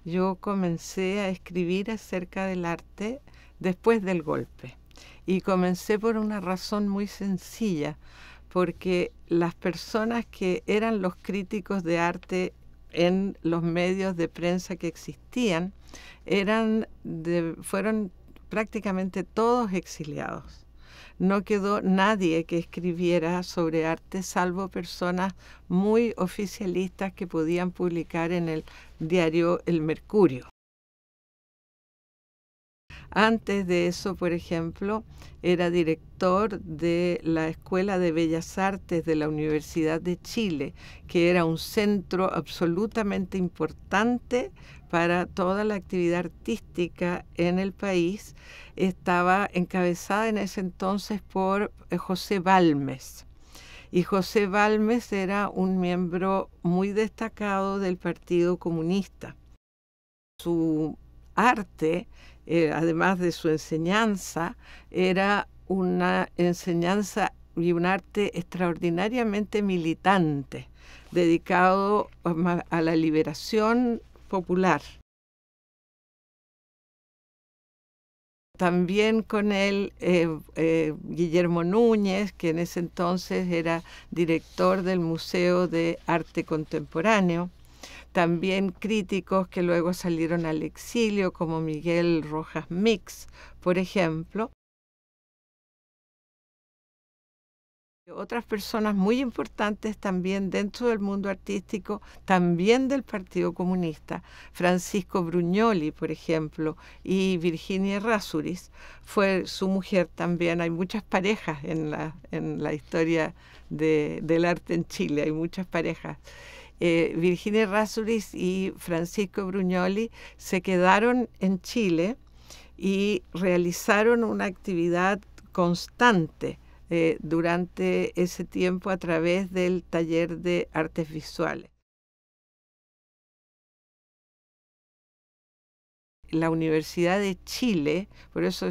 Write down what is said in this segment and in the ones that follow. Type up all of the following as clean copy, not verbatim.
yo comencé a escribir acerca del arte después del golpe. Y comencé por una razón muy sencilla, porque las personas que eran los críticos de arte en los medios de prensa que existían fueron prácticamente todos exiliados. No quedó nadie que escribiera sobre arte, salvo personas muy oficialistas que podían publicar en el diario El Mercurio. Antes de eso, por ejemplo, era director de la Escuela de Bellas Artes de la Universidad de Chile, que era un centro absolutamente importante para toda la actividad artística en el país. Estaba encabezada en ese entonces por José Balmes. Y José Balmes era un miembro muy destacado del Partido Comunista. Su arte, además de su enseñanza, era una enseñanza y un arte extraordinariamente militante, dedicado a la liberación popular. También con él Guillermo Núñez, que en ese entonces era director del Museo de Arte Contemporáneo. También críticos que luego salieron al exilio, como Miguel Rojas Mix, por ejemplo. Otras personas muy importantes también dentro del mundo artístico, también del Partido Comunista, Francisco Brugnoli, por ejemplo, y Virginia Errázuriz, fue su mujer también. Hay muchas parejas en la historia del arte en Chile, hay muchas parejas. Virginia Errázuriz y Francisco Brugnoli se quedaron en Chile y realizaron una actividad constante durante ese tiempo a través del taller de artes visuales. La Universidad de Chile, por eso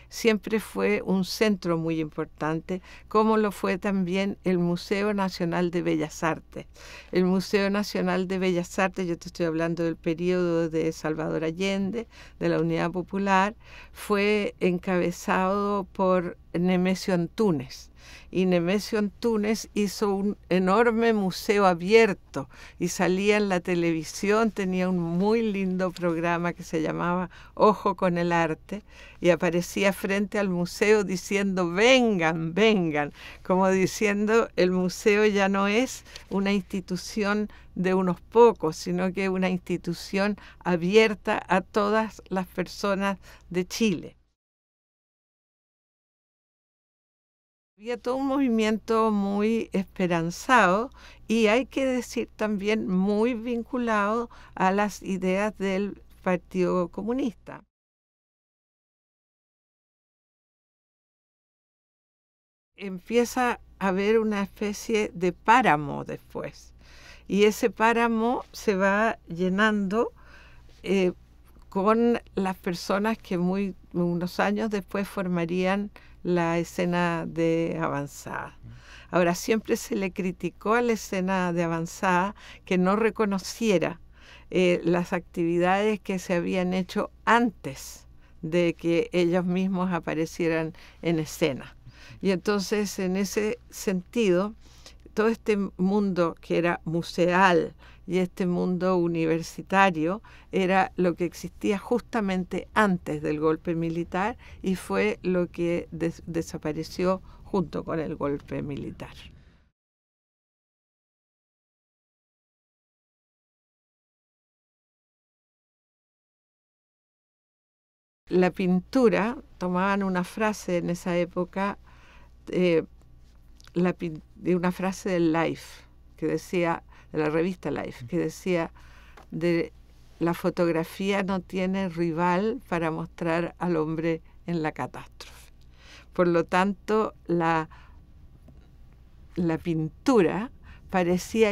siempre fue un centro muy importante, como lo fue también el Museo Nacional de Bellas Artes. El Museo Nacional de Bellas Artes, yo te estoy hablando del periodo de Salvador Allende, de la Unidad Popular, fue encabezado por Nemesio Antúnez. Y Nemesio Antúnez hizo un enorme museo abierto y salía en la televisión, tenía un muy lindo programa que se llamaba Ojo con el Arte, y aparecía frente al museo diciendo vengan, vengan, como diciendo el museo ya no es una institución de unos pocos, sino que es una institución abierta a todas las personas de Chile. Había todo un movimiento muy esperanzado y hay que decir también muy vinculado a las ideas del Partido Comunista. Empieza a haber una especie de páramo después y ese páramo se va llenando con las personas que unos años después formarían la escena de avanzada. Ahora, siempre se le criticó a la escena de avanzada que no reconociera las actividades que se habían hecho antes de que ellos mismos aparecieran en escena. Y entonces, en ese sentido, todo este mundo que era museal y este mundo universitario era lo que existía justamente antes del golpe militar y fue lo que desapareció junto con el golpe militar. La pintura, tomaban una frase en esa época, de una frase del Life, que decía, de la revista Life, que decía, la fotografía no tiene rival para mostrar al hombre en la catástrofe. Por lo tanto, la pintura parecía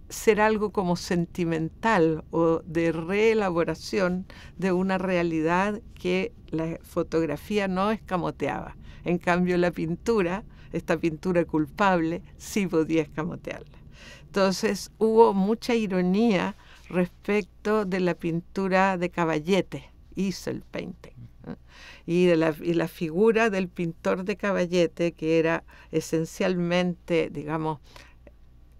ser algo como sentimental o de reelaboración de una realidad que la fotografía no escamoteaba. En cambio, la pintura, esta pintura culpable, sí podía escamotearla. Entonces hubo mucha ironía respecto de la pintura de Caballete, easel painting, ¿no? Y la figura del pintor de Caballete, que era esencialmente, digamos,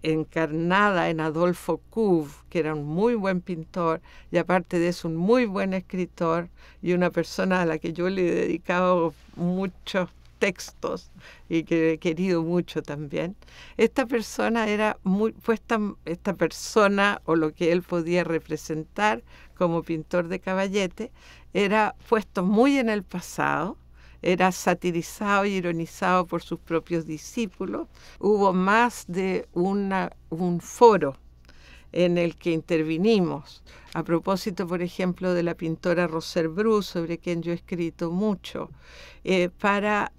encarnada en Adolfo Kuv, que era un muy buen pintor y aparte de eso un muy buen escritor y una persona a la que yo le he dedicado muchos textos y que he querido mucho también. Esta persona era muy puesta, esta persona o lo que él podía representar como pintor de Caballete era puesto muy en el pasado. Era satirizado y ironizado por sus propios discípulos. Hubo más de un foro en el que intervinimos. A propósito, por ejemplo, de la pintora Roser Bruce, sobre quien yo he escrito mucho, para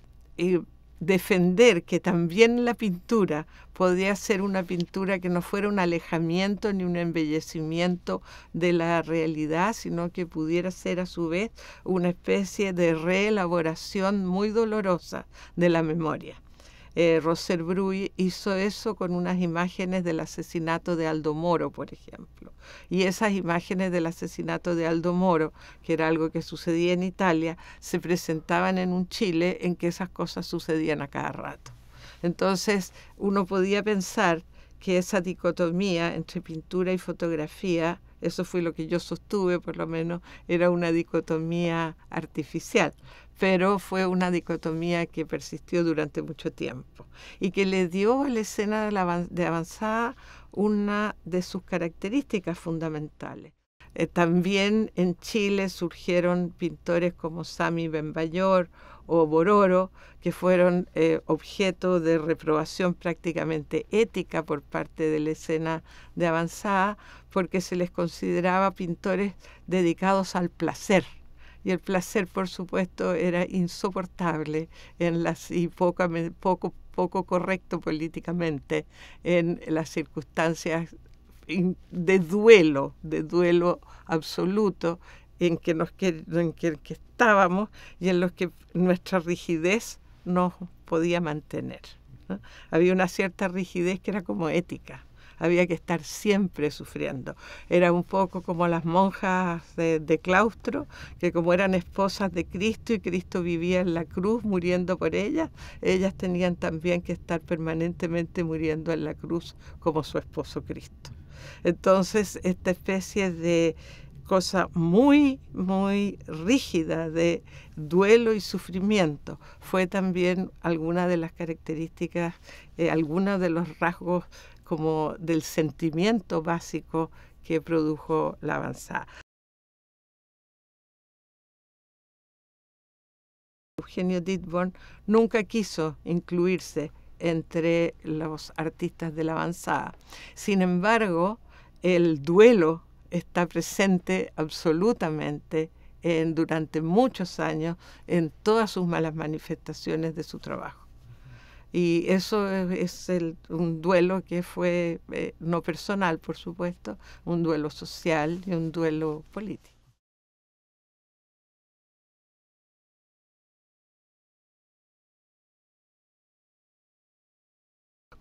defender que también la pintura podía ser una pintura que no fuera un alejamiento ni un embellecimiento de la realidad, sino que pudiera ser a su vez una especie de reelaboración muy dolorosa de la memoria. Roser Bruy hizo eso con unas imágenes del asesinato de Aldo Moro, por ejemplo. Y esas imágenes del asesinato de Aldo Moro, que era algo que sucedía en Italia, se presentaban en un Chile en que esas cosas sucedían a cada rato. Entonces, uno podía pensar que esa dicotomía entre pintura y fotografía, eso fue lo que yo sostuve por lo menos, era una dicotomía artificial, pero fue una dicotomía que persistió durante mucho tiempo y que le dio a la escena de avanzada una de sus características fundamentales. También en Chile surgieron pintores como Sami Benbayor o Bororo, que fueron objeto de reprobación prácticamente ética por parte de la escena de avanzada, porque se les consideraba pintores dedicados al placer. Y el placer, por supuesto, era insoportable y poco correcto políticamente en las circunstancias de duelo absoluto en que estábamos y en los que nuestra rigidez nos podía mantener, ¿no? Había una cierta rigidez que era como ética. Había que estar siempre sufriendo. Era un poco como las monjas de claustro, que como eran esposas de Cristo y Cristo vivía en la cruz muriendo por ellas tenían también que estar permanentemente muriendo en la cruz como su esposo Cristo. Entonces, esta especie de cosa muy, muy rígida de duelo y sufrimiento fue también alguna de las características, algunos de los rasgos como del sentimiento básico que produjo la avanzada. Eugenio Dittborn nunca quiso incluirse entre los artistas de la avanzada. Sin embargo, el duelo está presente absolutamente durante muchos años en todas sus malas manifestaciones de su trabajo. Y eso es un duelo que fue no personal, por supuesto, un duelo social y un duelo político.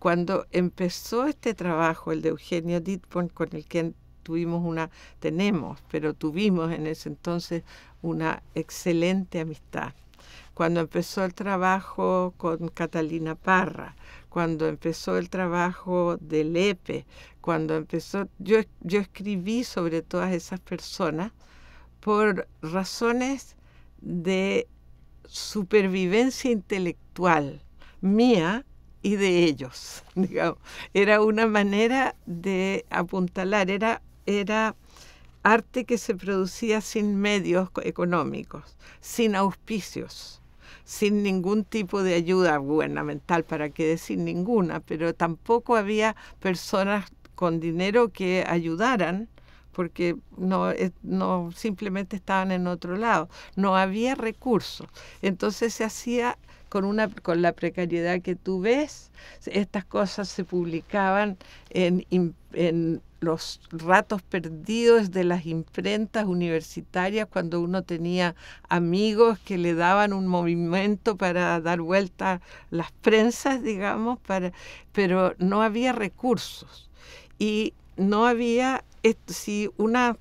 Cuando empezó este trabajo, el de Eugenio Dittborn, con el que tuvimos en ese entonces una excelente amistad. Cuando empezó el trabajo con Catalina Parra, cuando empezó el trabajo de Lepe, yo escribí sobre todas esas personas por razones de supervivencia intelectual mía y de ellos, digamos. Era una manera de apuntalar, era arte que se producía sin medios económicos, sin auspicios, sin ningún tipo de ayuda gubernamental, para qué decir ninguna, pero tampoco había personas con dinero que ayudaran, porque no simplemente estaban en otro lado, no había recursos. Entonces se hacía con la precariedad que tú ves. Estas cosas se publicaban en los ratos perdidos de las imprentas universitarias, cuando uno tenía amigos que le daban un movimiento para dar vuelta las prensas, digamos, pero no había recursos y no había si una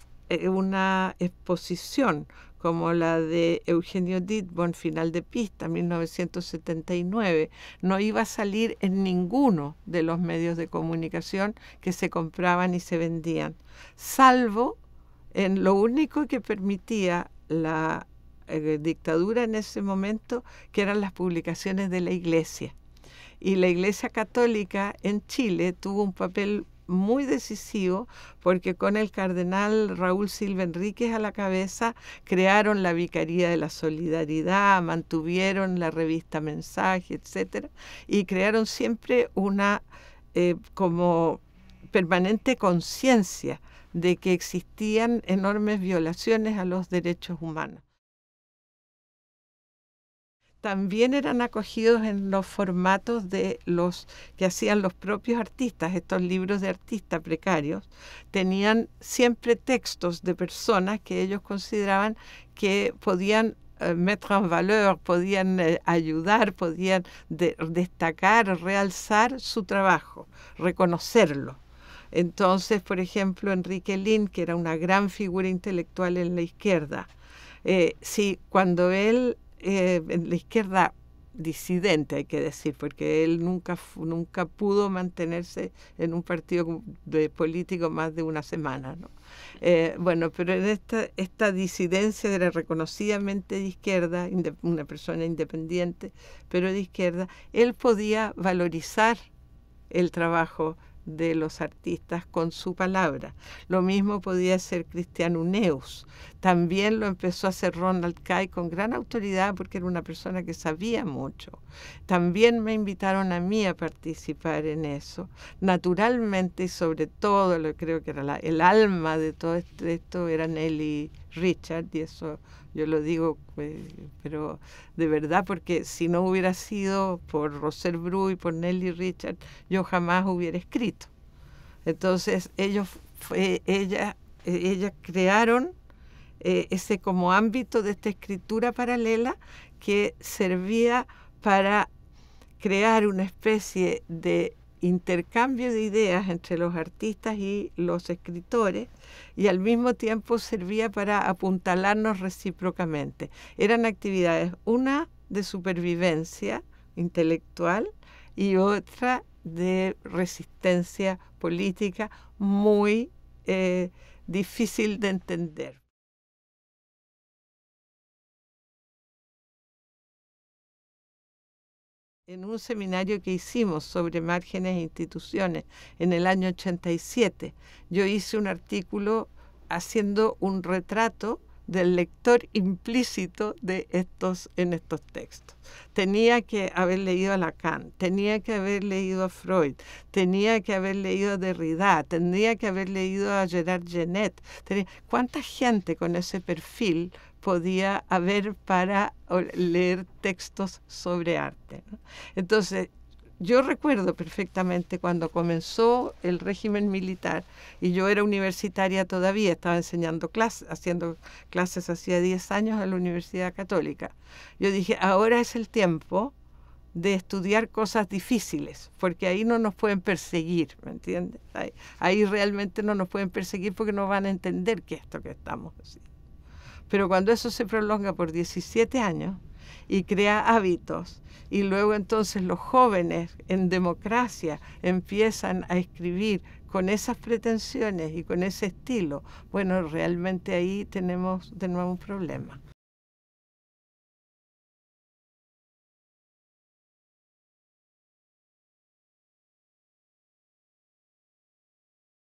exposición como la de Eugenio Dittborn, Final de Pista, 1979, no iba a salir en ninguno de los medios de comunicación que se compraban y se vendían, salvo en lo único que permitía la dictadura en ese momento, que eran las publicaciones de la Iglesia. Y la Iglesia Católica en Chile tuvo un papel muy decisivo porque con el cardenal Raúl Silva Enríquez a la cabeza crearon la Vicaría de la Solidaridad, mantuvieron la revista Mensaje, etcétera, y crearon siempre una como permanente conciencia de que existían enormes violaciones a los derechos humanos. También eran acogidos en los formatos de los que hacían los propios artistas. Estos libros de artistas precarios tenían siempre textos de personas que ellos consideraban que podían mettre en valeur, podían ayudar, podían destacar, realzar su trabajo, reconocerlo. Entonces, por ejemplo, Enrique Lihn, que era una gran figura intelectual en la izquierda, sí, cuando él en la izquierda disidente, hay que decir, porque él nunca pudo mantenerse en un partido político más de una semana, ¿no? Bueno, pero en esta disidencia era reconocidamente de izquierda, una persona independiente, pero de izquierda, él podía valorizar el trabajo de los artistas con su palabra. Lo mismo podía hacer Cristian Uneus. También lo empezó a hacer Ronald Kay con gran autoridad porque era una persona que sabía mucho. También me invitaron a mí a participar en eso. Naturalmente y sobre todo, creo que era el alma de todo esto era Nelly Richard, y eso yo lo digo, pero de verdad, porque si no hubiera sido por Roser Bru y por Nelly Richard, yo jamás hubiera escrito. Entonces ellas crearon ese como ámbito de esta escritura paralela que servía para crear una especie de intercambio de ideas entre los artistas y los escritores, y al mismo tiempo servía para apuntalarnos recíprocamente. Eran actividades, una de supervivencia intelectual y otra de resistencia política muy difícil de entender. En un seminario que hicimos sobre márgenes e instituciones en el año 87, yo hice un artículo haciendo un retrato del lector implícito en estos textos. Tenía que haber leído a Lacan, tenía que haber leído a Freud, tenía que haber leído a Derrida, tenía que haber leído a Gerard Genet. ¿Cuánta gente con ese perfil podía haber para leer textos sobre arte, ¿no? Entonces, yo recuerdo perfectamente cuando comenzó el régimen militar y yo era universitaria todavía, estaba haciendo clases hacía 10 años en la Universidad Católica. Yo dije, ahora es el tiempo de estudiar cosas difíciles, porque ahí no nos pueden perseguir, ¿me entiendes? Ahí realmente no nos pueden perseguir porque no van a entender qué es esto que estamos haciendo. Pero cuando eso se prolonga por 17 años y crea hábitos, y luego entonces los jóvenes en democracia empiezan a escribir con esas pretensiones y con ese estilo, bueno, realmente ahí tenemos de nuevo un problema.